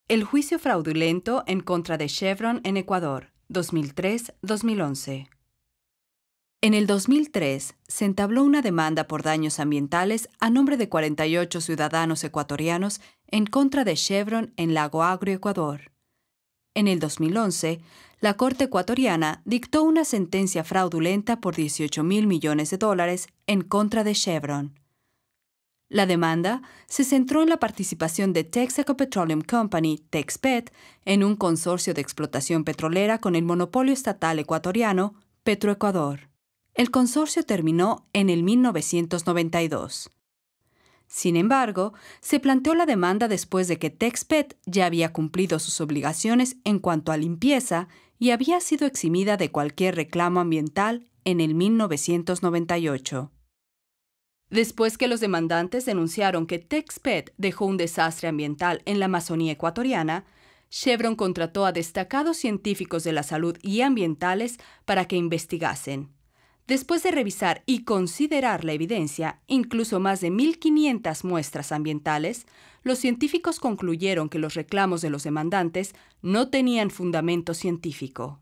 El juicio fraudulento en contra de Chevron en Ecuador, 2003-2011. En el 2003, se entabló una demanda por daños ambientales a nombre de 48 ciudadanos ecuatorianos en contra de Chevron en Lago Agrio, Ecuador. En el 2011, la Corte ecuatoriana dictó una sentencia fraudulenta por $18.000 millones en contra de Chevron. La demanda se centró en la participación de Texaco Petroleum Company, Texpet, en un consorcio de explotación petrolera con el monopolio estatal ecuatoriano, Petroecuador. El consorcio terminó en el 1992. Sin embargo, se planteó la demanda después de que Texpet ya había cumplido sus obligaciones en cuanto a limpieza y había sido eximida de cualquier reclamo ambiental en el 1998. Después que los demandantes denunciaron que Texpet dejó un desastre ambiental en la Amazonía ecuatoriana, Chevron contrató a destacados científicos de la salud y ambientales para que investigasen. Después de revisar y considerar la evidencia, incluso más de 1.500 muestras ambientales, los científicos concluyeron que los reclamos de los demandantes no tenían fundamento científico.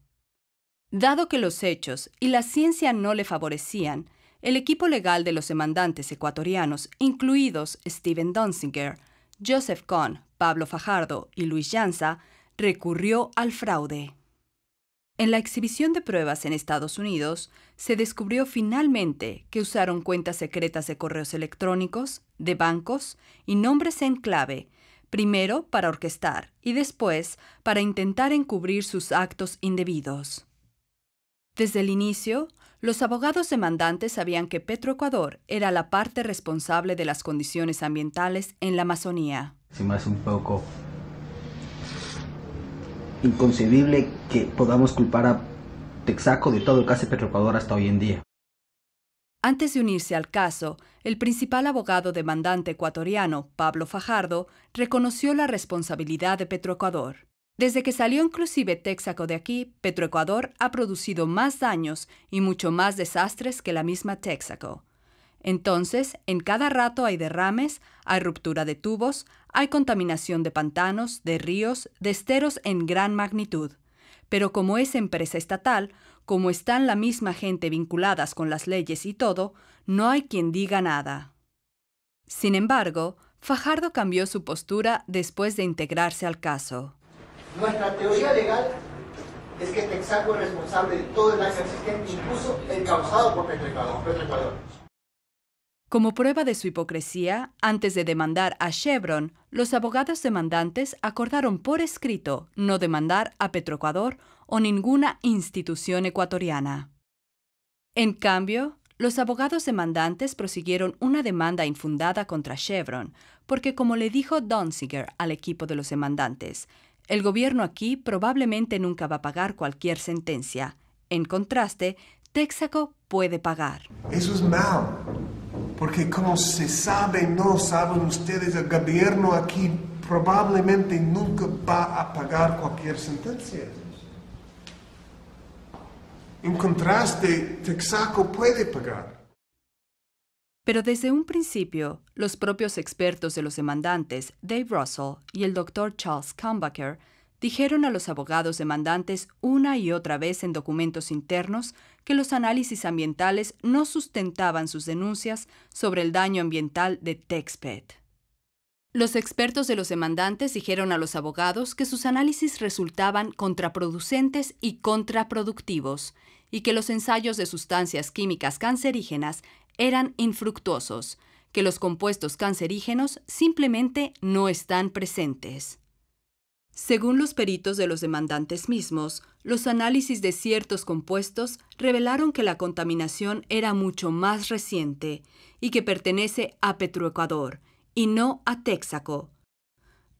Dado que los hechos y la ciencia no le favorecían, el equipo legal de los demandantes ecuatorianos, incluidos Steven Donziger, Joseph Kohn, Pablo Fajardo y Luis Llanza, recurrió al fraude. En la exhibición de pruebas en Estados Unidos, se descubrió finalmente que usaron cuentas secretas de correos electrónicos, de bancos y nombres en clave, primero para orquestar y después para intentar encubrir sus actos indebidos. Desde el inicio, los abogados demandantes sabían que Petroecuador era la parte responsable de las condiciones ambientales en la Amazonía. Se me hace un poco inconcebible que podamos culpar a Texaco de todo lo que hace Petroecuador hasta hoy en día. Antes de unirse al caso, el principal abogado demandante ecuatoriano, Pablo Fajardo, reconoció la responsabilidad de Petroecuador. Desde que salió inclusive Texaco de aquí, Petroecuador ha producido más daños y mucho más desastres que la misma Texaco. Entonces, en cada rato hay derrames, hay ruptura de tubos, hay contaminación de pantanos, de ríos, de esteros en gran magnitud. Pero como es empresa estatal, como están la misma gente vinculadas con las leyes y todo, no hay quien diga nada. Sin embargo, Fajardo cambió su postura después de integrarse al caso. Nuestra teoría legal es que Texaco es responsable de todo el daño existente, incluso el causado por Petroecuador. Como prueba de su hipocresía, antes de demandar a Chevron, los abogados demandantes acordaron por escrito no demandar a Petroecuador o ninguna institución ecuatoriana. En cambio, los abogados demandantes prosiguieron una demanda infundada contra Chevron, porque como le dijo Donziger al equipo de los demandantes, el gobierno aquí probablemente nunca va a pagar cualquier sentencia. En contraste, Texaco puede pagar. Eso es mal, porque como se sabe, no saben ustedes, el gobierno aquí probablemente nunca va a pagar cualquier sentencia. En contraste, Texaco puede pagar. Pero desde un principio, los propios expertos de los demandantes, Dave Russell y el Dr. Charles Kumbacher, dijeron a los abogados demandantes una y otra vez en documentos internos que los análisis ambientales no sustentaban sus denuncias sobre el daño ambiental de Texpet. Los expertos de los demandantes dijeron a los abogados que sus análisis resultaban contraproducentes y contraproductivos, y que los ensayos de sustancias químicas cancerígenas eran infructuosos, que los compuestos cancerígenos simplemente no están presentes. Según los peritos de los demandantes mismos, los análisis de ciertos compuestos revelaron que la contaminación era mucho más reciente y que pertenece a Petroecuador y no a Texaco.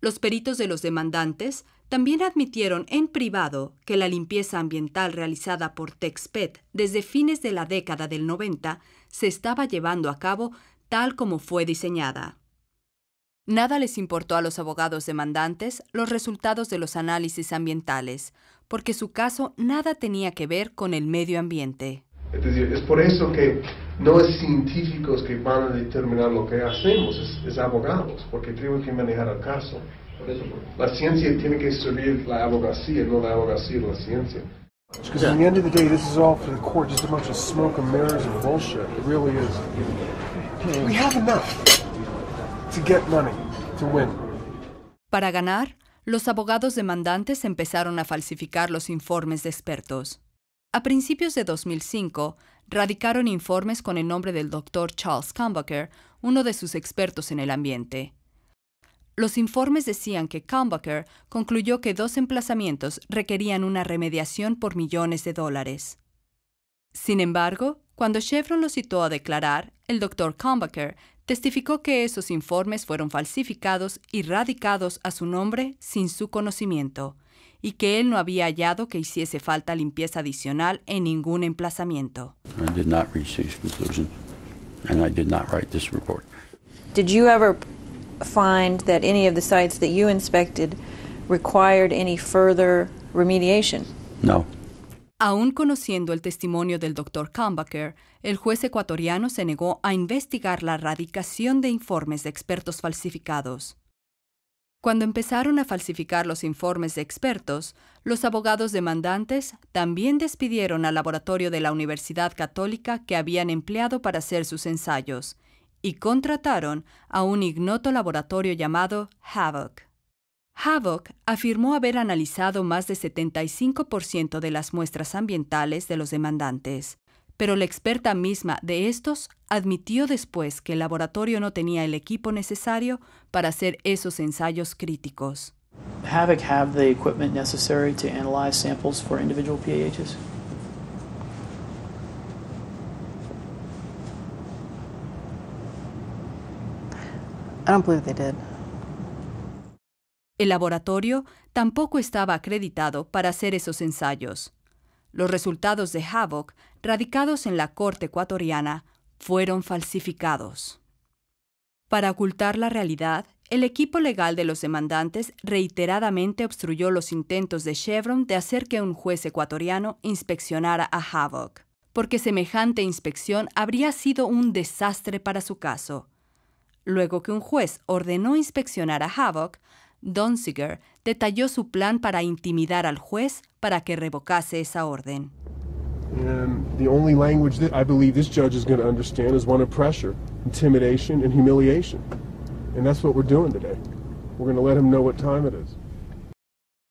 Los peritos de los demandantes también admitieron en privado que la limpieza ambiental realizada por Texpet desde fines de la década del 90 se estaba llevando a cabo tal como fue diseñada. Nada les importó a los abogados demandantes los resultados de los análisis ambientales, porque su caso nada tenía que ver con el medio ambiente. Es decir, es por eso que no es científicos que van a determinar lo que hacemos, es abogados, porque tenemos que manejar el caso. La ciencia tiene que servir la abogacía, no la abogacía la ciencia. Because at the end of the day, this is all for the court, just a bunch of smoke and mirrors and bullshit. It really is. We have enough to get money, to win. Para ganar, los abogados demandantes empezaron a falsificar los informes de expertos. A principios de 2005, radicaron informes con el nombre del Dr. Charles Kumbacher, uno de sus expertos en el ambiente. Los informes decían que Kumbacher concluyó que 2 emplazamientos requerían una remediación por millones de dólares. Sin embargo, cuando Chevron lo citó a declarar, el Dr. Kumbacher testificó que esos informes fueron falsificados y radicados a su nombre sin su conocimiento, y que él no había hallado que hiciese falta limpieza adicional en ningún emplazamiento. I did not reach this conclusion, and I did not write this report. Did you ever find that any of the sites that you inspected required any further remediation? No. Aún conociendo el testimonio del Dr. Kumbacher, el juez ecuatoriano se negó a investigar la radicación de informes de expertos falsificados. Cuando empezaron a falsificar los informes de expertos, los abogados demandantes también despidieron al laboratorio de la Universidad Católica que habían empleado para hacer sus ensayos y contrataron a un ignoto laboratorio llamado Havoc. Havoc afirmó haber analizado más de 75% de las muestras ambientales de los demandantes, pero la experta misma de estos admitió después que el laboratorio no tenía el equipo necesario para hacer esos ensayos críticos. Havoc have the equipment necessary to analyze samples for individual PAHs? I don't believe they did. El laboratorio tampoco estaba acreditado para hacer esos ensayos. Los resultados de Havoc, radicados en la Corte ecuatoriana, fueron falsificados. Para ocultar la realidad, el equipo legal de los demandantes reiteradamente obstruyó los intentos de Chevron de hacer que un juez ecuatoriano inspeccionara a Havoc, porque semejante inspección habría sido un desastre para su caso. Luego que un juez ordenó inspeccionar a Havoc, Donziger detalló su plan para intimidar al juez para que revocase esa orden. And the only language that I believe this judge is going to understand is one of pressure, intimidation, and humiliation. And that's what we're doing today. We're going to let him know what time it is.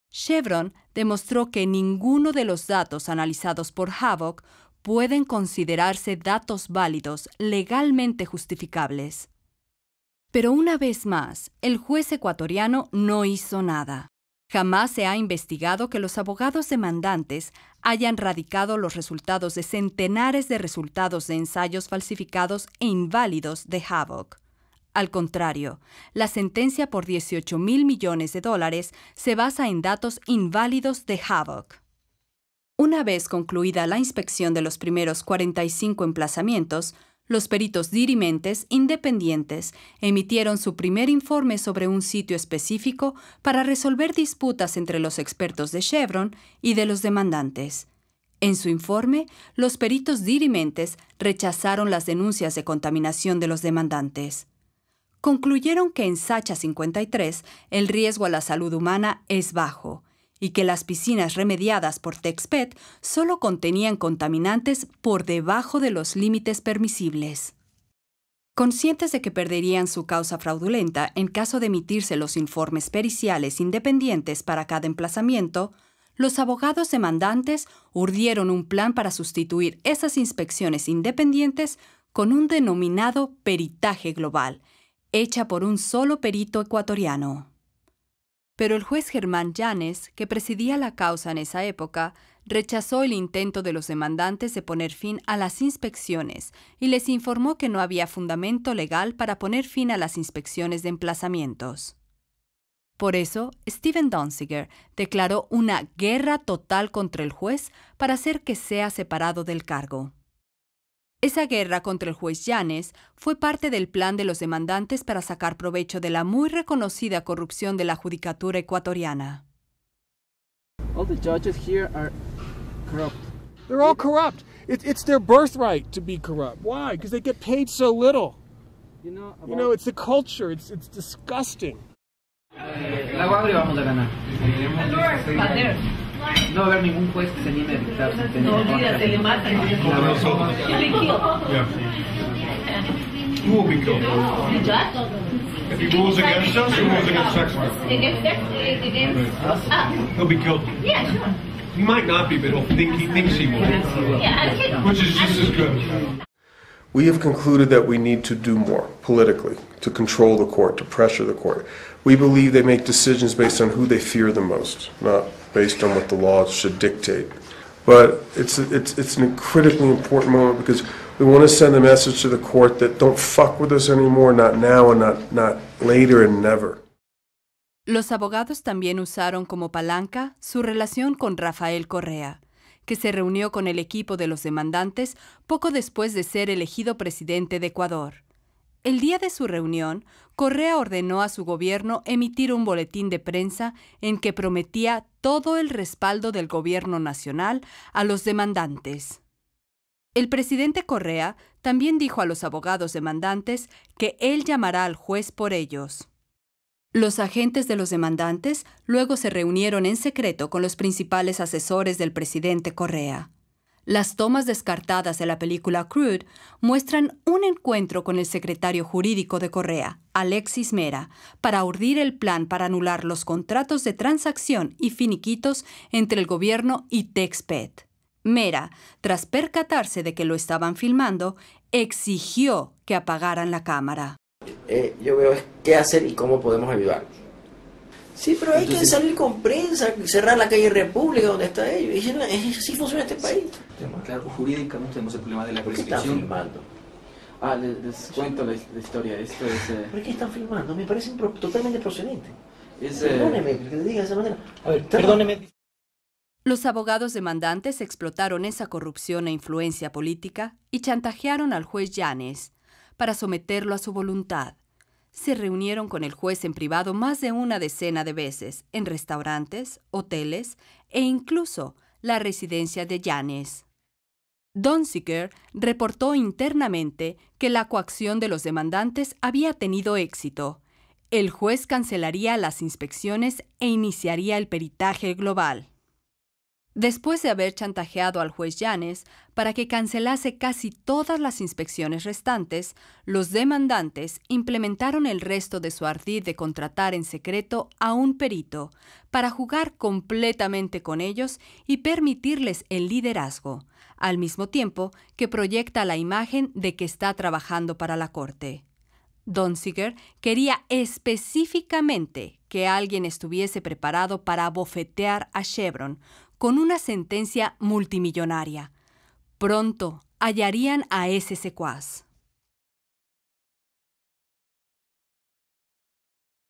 Chevron demostró que ninguno de los datos analizados por Havoc pueden considerarse datos válidos legalmente justificables. Pero una vez más, el juez ecuatoriano no hizo nada. Jamás se ha investigado que los abogados demandantes hayan radicado los resultados de centenares de resultados de ensayos falsificados e inválidos de Havoc. Al contrario, la sentencia por $18,000 millones se basa en datos inválidos de Havoc. Una vez concluida la inspección de los primeros 45 emplazamientos, los peritos dirimentes independientes emitieron su primer informe sobre un sitio específico para resolver disputas entre los expertos de Chevron y de los demandantes. En su informe, los peritos dirimentes rechazaron las denuncias de contaminación de los demandantes. Concluyeron que en Sacha 53 el riesgo a la salud humana es bajo y que las piscinas remediadas por TexPet solo contenían contaminantes por debajo de los límites permisibles. Conscientes de que perderían su causa fraudulenta en caso de emitirse los informes periciales independientes para cada emplazamiento, los abogados demandantes urdieron un plan para sustituir esas inspecciones independientes con un denominado peritaje global, hecha por un solo perito ecuatoriano. Pero el juez Germán Llanes, que presidía la causa en esa época, rechazó el intento de los demandantes de poner fin a las inspecciones y les informó que no había fundamento legal para poner fin a las inspecciones de emplazamientos. Por eso, Steven Donziger declaró una guerra total contra el juez para hacer que sea separado del cargo. Esa guerra contra el juez Llanes fue parte del plan de los demandantes para sacar provecho de la muy reconocida corrupción de la judicatura ecuatoriana. All the judges here are corrupt. They're all corrupt. It's their birthright to be corrupt. Why? Because they get paid so little. You know, it's the culture. It's disgusting. La Guagua vamos a ganar. No va a haber ningún juez que se anime a dictar sentencia. No, olvídate, le matan. Who will be killed? The judge? If he rules against us, he rules against Sexton. Against us? He'll be killed. Yeah, sure. He might not be, but he thinks he will. Yeah, Which is just as good. We have concluded that we need to do more politically to control the court, to pressure the court. We believe they make decisions based on who they fear the most, not based on what the law should dictate. But it's a critically important moment because we want to send a message to the court that don't fuck with us anymore, not now and not later and never. Los abogados también usaron como palanca su relación con Rafael Correa, que se reunió con el equipo de los demandantes poco después de ser elegido presidente de Ecuador. El día de su reunión, Correa ordenó a su gobierno emitir un boletín de prensa en que prometía todo el respaldo del gobierno nacional a los demandantes. El presidente Correa también dijo a los abogados demandantes que él llamará al juez por ellos. Los agentes de los demandantes luego se reunieron en secreto con los principales asesores del presidente Correa. Las tomas descartadas de la película Crude muestran un encuentro con el secretario jurídico de Correa, Alexis Mera, para urdir el plan para anular los contratos de transacción y finiquitos entre el gobierno y Texpet. Mera, tras percatarse de que lo estaban filmando, exigió que apagaran la cámara. Yo veo qué hacer y cómo podemos ayudar. Sí, pero hay que salir con prensa, cerrar la calle República donde está ellos. Y así funciona este país. Claro, jurídicamente tenemos el problema de la ¿Por qué están prescripción. filmando? Les cuento la historia. Esto es... ¿Por qué están filmando? Me parece totalmente procedente. es Perdóneme que le diga de esa manera. A ver, perdóneme. Los abogados demandantes explotaron esa corrupción e influencia política y chantajearon al juez Yanes para someterlo a su voluntad. Se reunieron con el juez en privado más de una decena de veces, en restaurantes, hoteles e incluso la residencia de Yanes. Donziger reportó internamente que la coacción de los demandantes había tenido éxito. El juez cancelaría las inspecciones e iniciaría el peritaje global. Después de haber chantajeado al juez Yanes para que cancelase casi todas las inspecciones restantes, los demandantes implementaron el resto de su ardid de contratar en secreto a un perito para jugar completamente con ellos y permitirles el liderazgo, al mismo tiempo que proyecta la imagen de que está trabajando para la corte. Donziger quería específicamente que alguien estuviese preparado para abofetear a Chevron con una sentencia multimillonaria. Pronto hallarían a ese secuaz.